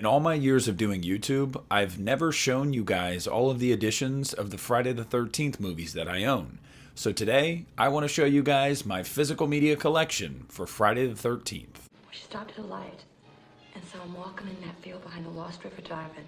In all my years of doing YouTube, I've never shown you guys all of the editions of the Friday the 13th movies that I own. So today, I want to show you guys my physical media collection for Friday the 13th. We stopped at a light and saw him walking in that field behind the Lost River Drive-In.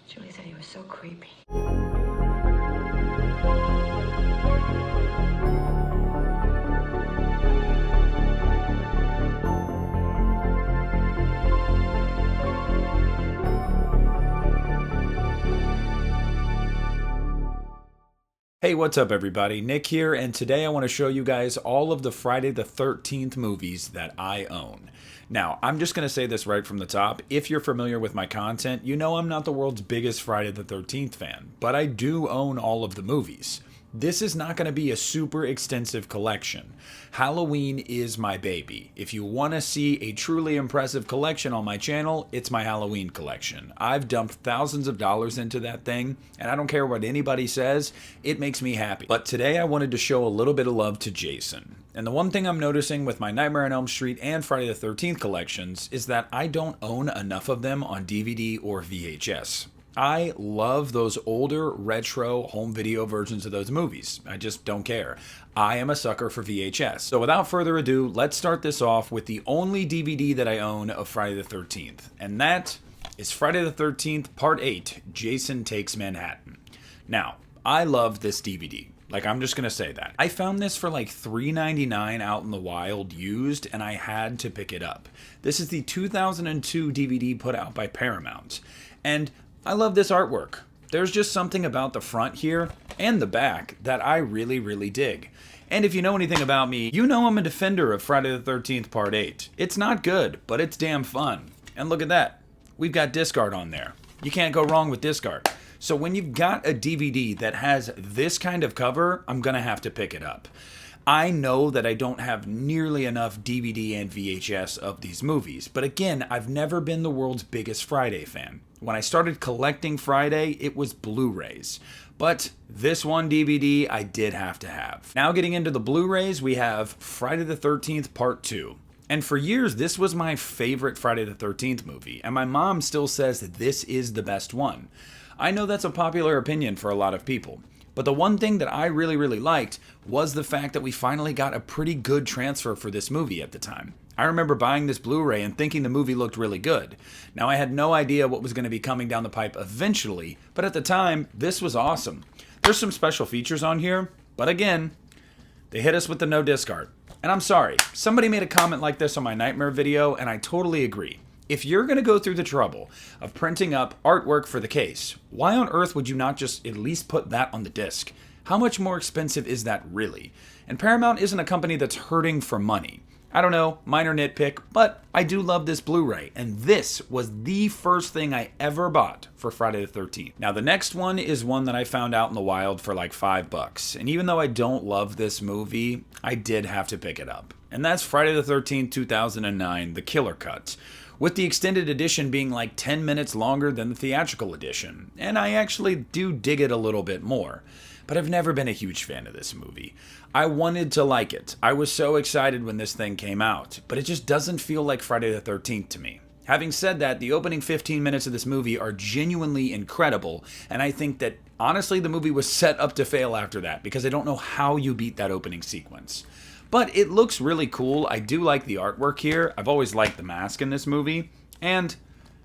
Julie said he was so creepy. Hey, what's up everybody? Nick here, and today I want to show you guys all of the Friday the 13th movies that I own. Now, I'm just going to say this right from the top. If you're familiar with my content, you know I'm not the world's biggest Friday the 13th fan, but I do own all of the movies. This is not going to be a super extensive collection. Halloween is my baby. If you want to see a truly impressive collection on my channel, it's my Halloween collection. I've dumped thousands of dollars into that thing, and I don't care what anybody says, it makes me happy. But today I wanted to show a little bit of love to Jason. And the one thing I'm noticing with my Nightmare on Elm Street and Friday the 13th collections is that I don't own enough of them on DVD or VHS. I love those older, retro, home video versions of those movies. I just don't care. I am a sucker for VHS. So without further ado, let's start this off with the only DVD that I own of Friday the 13th. And that is Friday the 13th, Part 8, Jason Takes Manhattan. Now, I love this DVD. Like, I'm just gonna say that. I found this for like $3.99 out in the wild used, and I had to pick it up. This is the 2002 DVD put out by Paramount. And I love this artwork. There's just something about the front here and the back that I really dig. And if you know anything about me, you know I'm a defender of Friday the 13th Part 8. It's not good, but it's damn fun. And look at that. We've got disc art on there. You can't go wrong with disc art. So when you've got a DVD that has this kind of cover, I'm gonna have to pick it up. I know that I don't have nearly enough DVD and VHS of these movies, but again, I've never been the world's biggest Friday fan. When I started collecting Friday, it was Blu-rays. But this one DVD I did have to have. Now getting into the Blu-rays, we have Friday the 13th Part 2. And for years, this was my favorite Friday the 13th movie, and my mom still says that this is the best one. I know that's a popular opinion for a lot of people. But the one thing that I really liked was the fact that we finally got a pretty good transfer for this movie at the time. I remember buying this Blu-ray and thinking the movie looked really good. Now I had no idea what was going to be coming down the pipe eventually, but at the time, this was awesome. There's some special features on here, but again, they hit us with the no disc art. And I'm sorry, somebody made a comment like this on my Nightmare video, and I totally agree. If you're going to go through the trouble of printing up artwork for the case, why on earth would you not just at least put that on the disc? How much more expensive is that really? And Paramount isn't a company that's hurting for money. I don't know, minor nitpick, but I do love this Blu-ray, and this was the first thing I ever bought for Friday the 13th. Now the next one is one that I found out in the wild for like $5, and even though I don't love this movie, I did have to pick it up. And that's Friday the 13th, 2009, The Killer Cut, with the extended edition being like 10 minutes longer than the theatrical edition, and I actually do dig it a little bit more. But I've never been a huge fan of this movie. I wanted to like it. I was so excited when this thing came out, but it just doesn't feel like Friday the 13th to me. Having said that, the opening 15 minutes of this movie are genuinely incredible, and I think that honestly the movie was set up to fail after that, because I don't know how you beat that opening sequence. But it looks really cool. I do like the artwork here. I've always liked the mask in this movie, and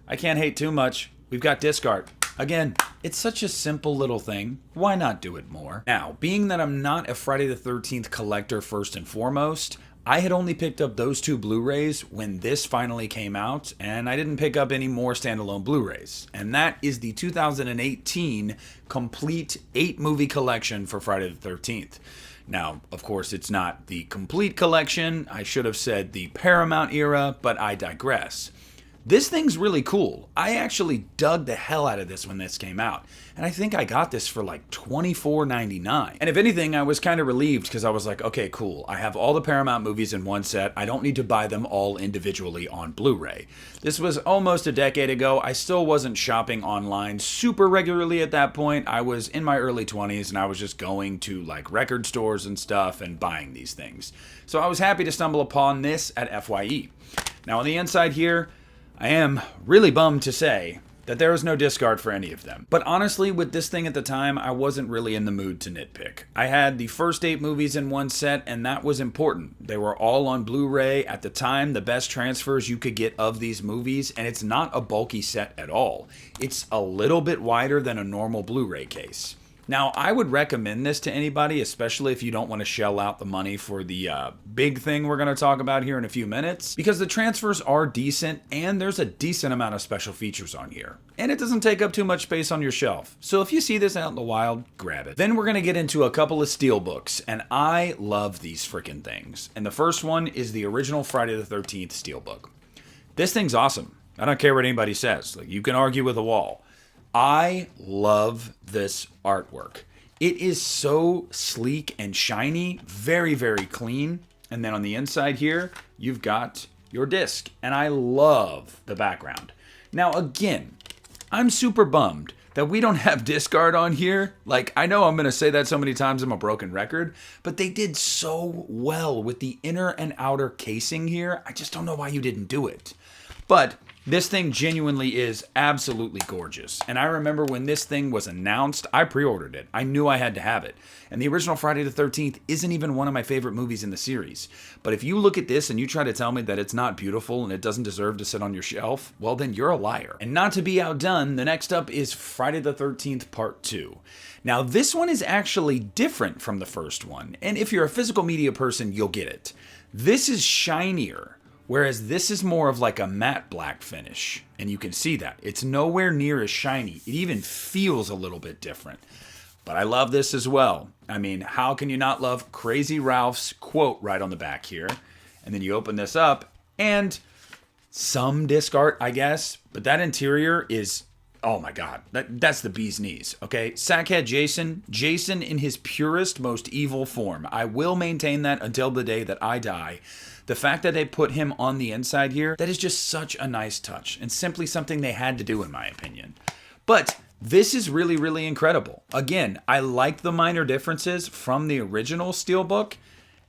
I can't hate too much. We've got disc art. Again, it's such a simple little thing. Why not do it more? Now, being that I'm not a Friday the 13th collector first and foremost, I had only picked up those two Blu-rays when this finally came out, and I didn't pick up any more standalone Blu-rays. And that is the 2018 complete 8-movie collection for Friday the 13th. Now, of course, it's not the complete collection. I should have said the Paramount era, but I digress. This thing's really cool. I actually dug the hell out of this when this came out, and I think I got this for like $24.99. And if anything, I was kind of relieved because I was like, okay, cool. I have all the Paramount movies in one set. I don't need to buy them all individually on Blu-ray. This was almost a decade ago. I still wasn't shopping online super regularly at that point. I was in my early 20s and I was just going to like record stores and stuff and buying these things. So I was happy to stumble upon this at FYE. Now on the inside here, I am really bummed to say that there is no disc art for any of them. But honestly, with this thing at the time, I wasn't really in the mood to nitpick. I had the first 8 movies in one set, and that was important. They were all on Blu-ray. At the time, the best transfers you could get of these movies, and it's not a bulky set at all. It's a little bit wider than a normal Blu-ray case. Now, I would recommend this to anybody, especially if you don't want to shell out the money for the big thing we're going to talk about here in a few minutes, because the transfers are decent and there's a decent amount of special features on here. And it doesn't take up too much space on your shelf. So if you see this out in the wild, grab it. Then we're going to get into a couple of Steelbooks, and I love these freaking things. And the first one is the original Friday the 13th Steelbook. This thing's awesome. I don't care what anybody says. Like, you can argue with a wall. I love this artwork. It is so sleek and shiny, very, very clean. And then on the inside here, you've got your disc. And I love the background. Now, again, I'm super bummed that we don't have disc art on here. Like, I know I'm going to say that so many times I'm a broken record, but they did so well with the inner and outer casing here. I just don't know why you didn't do it. But this thing genuinely is absolutely gorgeous. And I remember when this thing was announced, I pre-ordered it. I knew I had to have it. And the original Friday the 13th isn't even one of my favorite movies in the series. But if you look at this and you try to tell me that it's not beautiful and it doesn't deserve to sit on your shelf, well, then you're a liar. And not to be outdone, the next up is Friday the 13th Part 2. Now, this one is actually different from the first one. And if you're a physical media person, you'll get it. This is shinier, whereas this is more of like a matte black finish. And you can see that. It's nowhere near as shiny. It even feels a little bit different. But I love this as well. I mean, how can you not love Crazy Ralph's quote right on the back here? And then you open this up, and some disc art, I guess. But that interior is, oh my God, that's the bee's knees, okay? Sackhead Jason in his purest, most evil form. I will maintain that until the day that I die. The fact that they put him on the inside here, that is just such a nice touch and simply something they had to do, in my opinion. But this is really, really incredible. Again, I like the minor differences from the original Steelbook.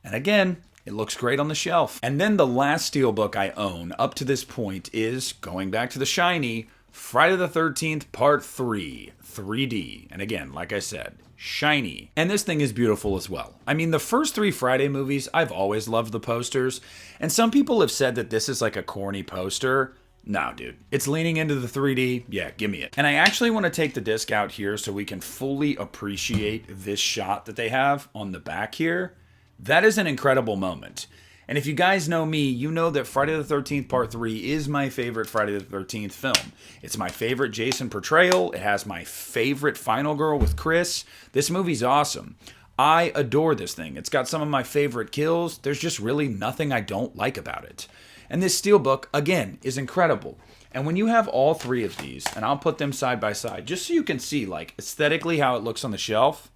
And again, it looks great on the shelf. And then the last Steelbook I own up to this point is, going back to the shiny, Friday the 13th Part 3, 3D. And again, like I said, shiny. And this thing is beautiful as well. I mean, the first 3 Friday movies, I've always loved the posters. And some people have said that this is like a corny poster. No, dude. It's leaning into the 3D. Yeah, give me it. And I actually want to take the disc out here so we can fully appreciate this shot that they have on the back here. That is an incredible moment. And if you guys know me, you know that Friday the 13th Part 3 is my favorite Friday the 13th film. It's my favorite Jason portrayal. It has my favorite final girl with Chris. This movie's awesome. I adore this thing. It's got some of my favorite kills. There's just really nothing I don't like about it. And this Steelbook, again, is incredible. And when you have all 3 of these, and I'll put them side by side, just so you can see, like, aesthetically how it looks on the shelf.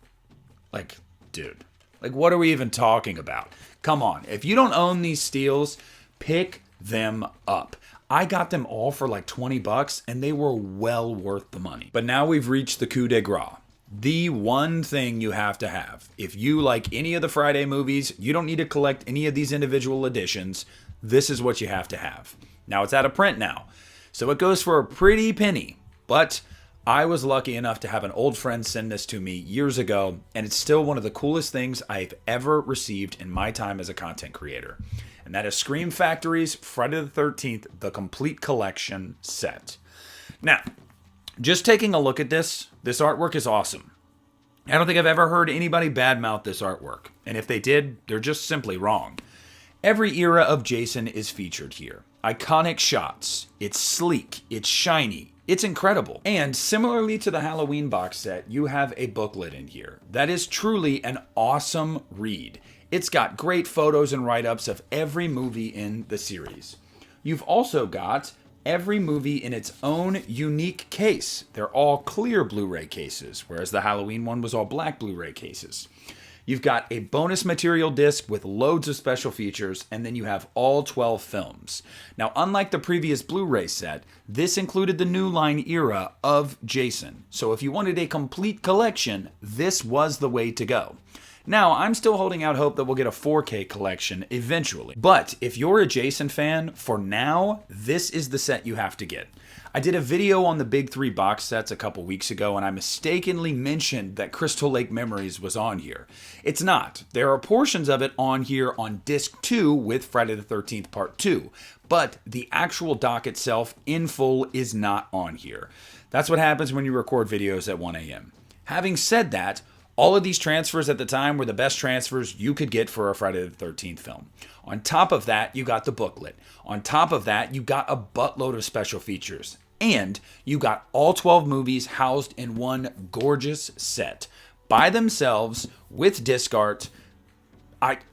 Like, dude, like, what are we even talking about? Come on, if you don't own these steels, pick them up. I got them all for like $20 and they were well worth the money. But now we've reached the coup de grace. The one thing you have to have. If you like any of the Friday movies, you don't need to collect any of these individual editions. This is what you have to have. Now it's out of print now, so it goes for a pretty penny. But I was lucky enough to have an old friend send this to me years ago, and it's still one of the coolest things I've ever received in my time as a content creator. And that is Scream Factory's Friday the 13th, The Complete Collection set. Now, just taking a look at this artwork is awesome. I don't think I've ever heard anybody badmouth this artwork. And if they did, they're just simply wrong. Every era of Jason is featured here. Iconic shots. It's sleek. It's shiny. It's incredible. And similarly to the Halloween box set, you have a booklet in here. That is truly an awesome read. It's got great photos and write-ups of every movie in the series. You've also got every movie in its own unique case. They're all clear Blu-ray cases, whereas the Halloween one was all black Blu-ray cases. You've got a bonus material disc with loads of special features, and then you have all 12 films. Now, unlike the previous Blu-ray set, this included the New Line era of Jason. So if you wanted a complete collection, this was the way to go. Now, I'm still holding out hope that we'll get a 4K collection eventually. But if you're a Jason fan, for now, this is the set you have to get. I did a video on the big 3 box sets a couple weeks ago, and I mistakenly mentioned that Crystal Lake Memories was on here. It's not. There are portions of it on here on disc 2 with Friday the 13th Part 2, but the actual doc itself in full is not on here. That's what happens when you record videos at 1 a.m. Having said that, all of these transfers at the time were the best transfers you could get for a Friday the 13th film. On top of that, you got the booklet. On top of that, you got a buttload of special features. And you got all 12 movies housed in one gorgeous set. By themselves, with disc art.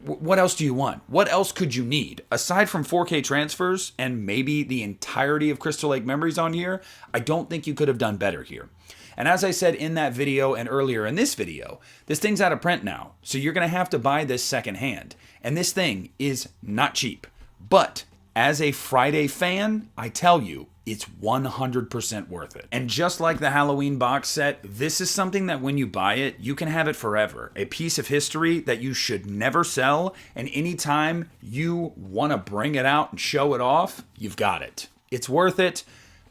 What else do you want? What else could you need? Aside from 4K transfers and maybe the entirety of Crystal Lake Memories on here, I don't think you could have done better here. And as I said in that video and earlier in this video, this thing's out of print now. So you're going to have to buy this secondhand. And this thing is not cheap. But as a Friday fan, I tell you, it's 100% worth it. And just like the Halloween box set, this is something that when you buy it, you can have it forever. A piece of history that you should never sell, and anytime you want to bring it out and show it off, you've got it. It's worth it.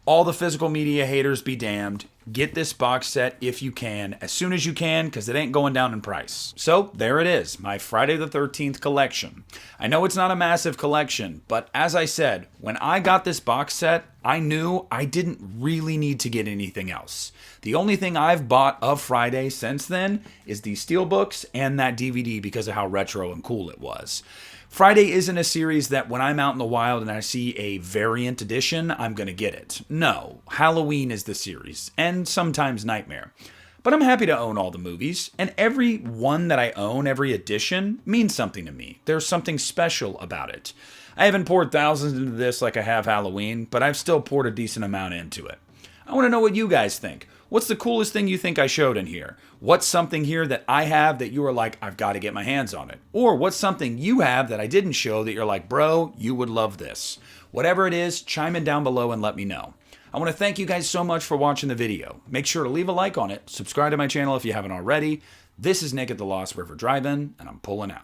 All the physical media haters be damned. Get this box set if you can, as soon as you can, because it ain't going down in price. So there it is, my Friday the 13th collection. I know it's not a massive collection, but as I said, when I got this box set, I knew I didn't really need to get anything else. The only thing I've bought of Friday since then is the Steelbooks and that DVD because of how retro and cool it was. Friday isn't a series that when I'm out in the wild and I see a variant edition, I'm going to get it. No, Halloween is the series, and sometimes Nightmare. But I'm happy to own all the movies, and every one that I own, every edition, means something to me. There's something special about it. I haven't poured thousands into this like I have Halloween, but I've still poured a decent amount into it. I want to know what you guys think. What's the coolest thing you think I showed in here? What's something here that I have that you are like, I've got to get my hands on it? Or what's something you have that I didn't show that you're like, bro, you would love this? Whatever it is, chime in down below and let me know. I want to thank you guys so much for watching the video. Make sure to leave a like on it, subscribe to my channel if you haven't already. This is Nick at the Lost River Drive-In, and I'm pulling out.